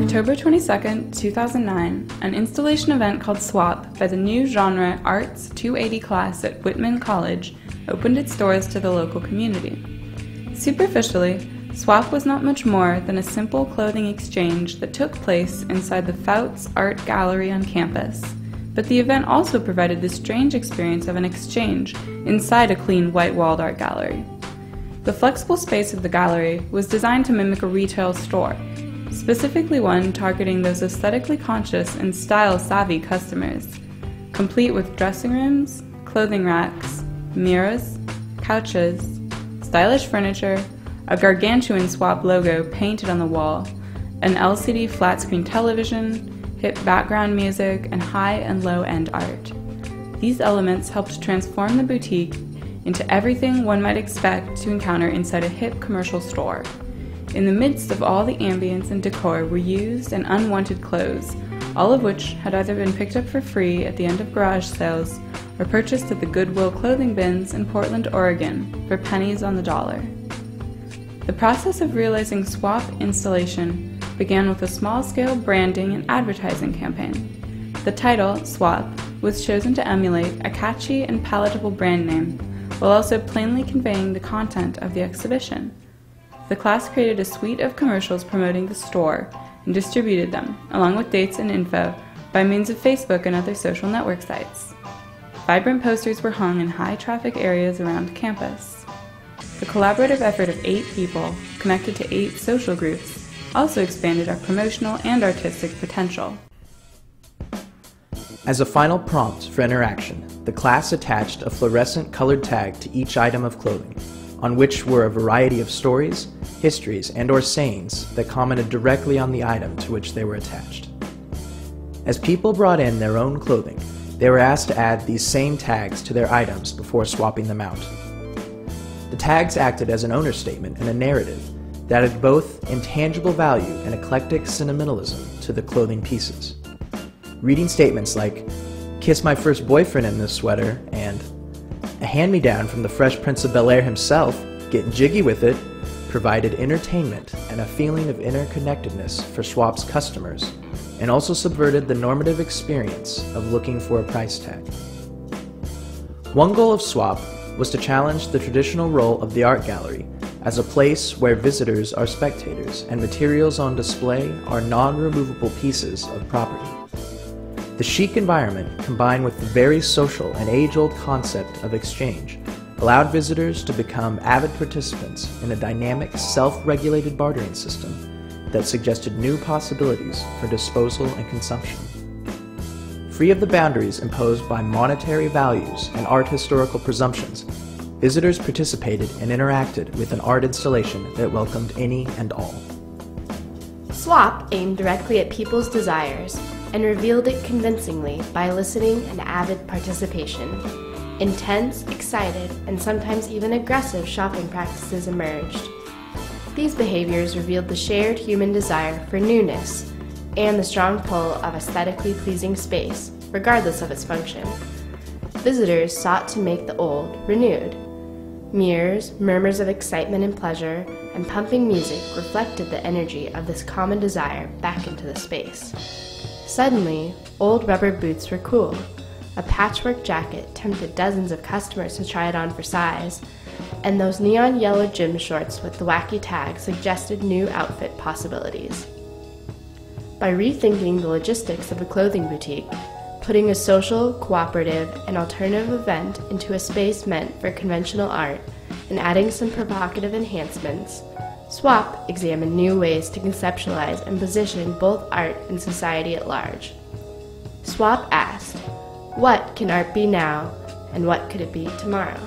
October 22, 2009, an installation event called SWAP by the new genre Arts 280 class at Whitman College opened its doors to the local community. Superficially, SWAP was not much more than a simple clothing exchange that took place inside the Fouts Art Gallery on campus, but the event also provided the strange experience of an exchange inside a clean white-walled art gallery. The flexible space of the gallery was designed to mimic a retail store, specifically one targeting those aesthetically conscious and style-savvy customers, complete with dressing rooms, clothing racks, mirrors, couches, stylish furniture, a gargantuan SWAP logo painted on the wall, an LCD flat-screen television, hip background music, and high and low-end art. These elements helped transform the boutique into everything one might expect to encounter inside a hip commercial store. In the midst of all the ambience and decor were used and unwanted clothes, all of which had either been picked up for free at the end of garage sales or purchased at the Goodwill clothing bins in Portland, Oregon for pennies on the dollar. The process of realizing SWAP installation began with a small-scale branding and advertising campaign. The title, SWAP, was chosen to emulate a catchy and palatable brand name, while also plainly conveying the content of the exhibition. The class created a suite of commercials promoting the store and distributed them, along with dates and info, by means of Facebook and other social network sites. Vibrant posters were hung in high-traffic areas around campus. The collaborative effort of 8 people, connected to 8 social groups, also expanded our promotional and artistic potential. As a final prompt for interaction, the class attached a fluorescent colored tag to each item of clothing, on which were a variety of stories, histories, and/or sayings that commented directly on the item to which they were attached. As people brought in their own clothing, they were asked to add these same tags to their items before swapping them out. The tags acted as an owner statement and a narrative that added both intangible value and eclectic sentimentalism to the clothing pieces. Reading statements like, "Kiss my first boyfriend in this sweater," and "A hand-me-down from the Fresh Prince of Bel-Air himself, get jiggy with it," provided entertainment and a feeling of interconnectedness for SWAP's customers, and also subverted the normative experience of looking for a price tag. One goal of SWAP was to challenge the traditional role of the art gallery as a place where visitors are spectators and materials on display are non-removable pieces of property. The chic environment, combined with the very social and age-old concept of exchange, allowed visitors to become avid participants in a dynamic, self-regulated bartering system that suggested new possibilities for disposal and consumption. Free of the boundaries imposed by monetary values and art historical presumptions, visitors participated and interacted with an art installation that welcomed any and all. SWAP aimed directly at people's desires and revealed it convincingly by eliciting an avid participation. Intense, excited, and sometimes even aggressive shopping practices emerged. These behaviors revealed the shared human desire for newness and the strong pull of aesthetically pleasing space, regardless of its function. Visitors sought to make the old renewed. Mirrors, murmurs of excitement and pleasure, and pumping music reflected the energy of this common desire back into the space. Suddenly, old rubber boots were cool. A patchwork jacket tempted dozens of customers to try it on for size, and those neon yellow gym shorts with the wacky tag suggested new outfit possibilities. By rethinking the logistics of a clothing boutique, putting a social, cooperative, and alternative event into a space meant for conventional art, and adding some provocative enhancements, SWAP examined new ways to conceptualize and position both art and society at large. SWAP asked, what can art be now, and what could it be tomorrow?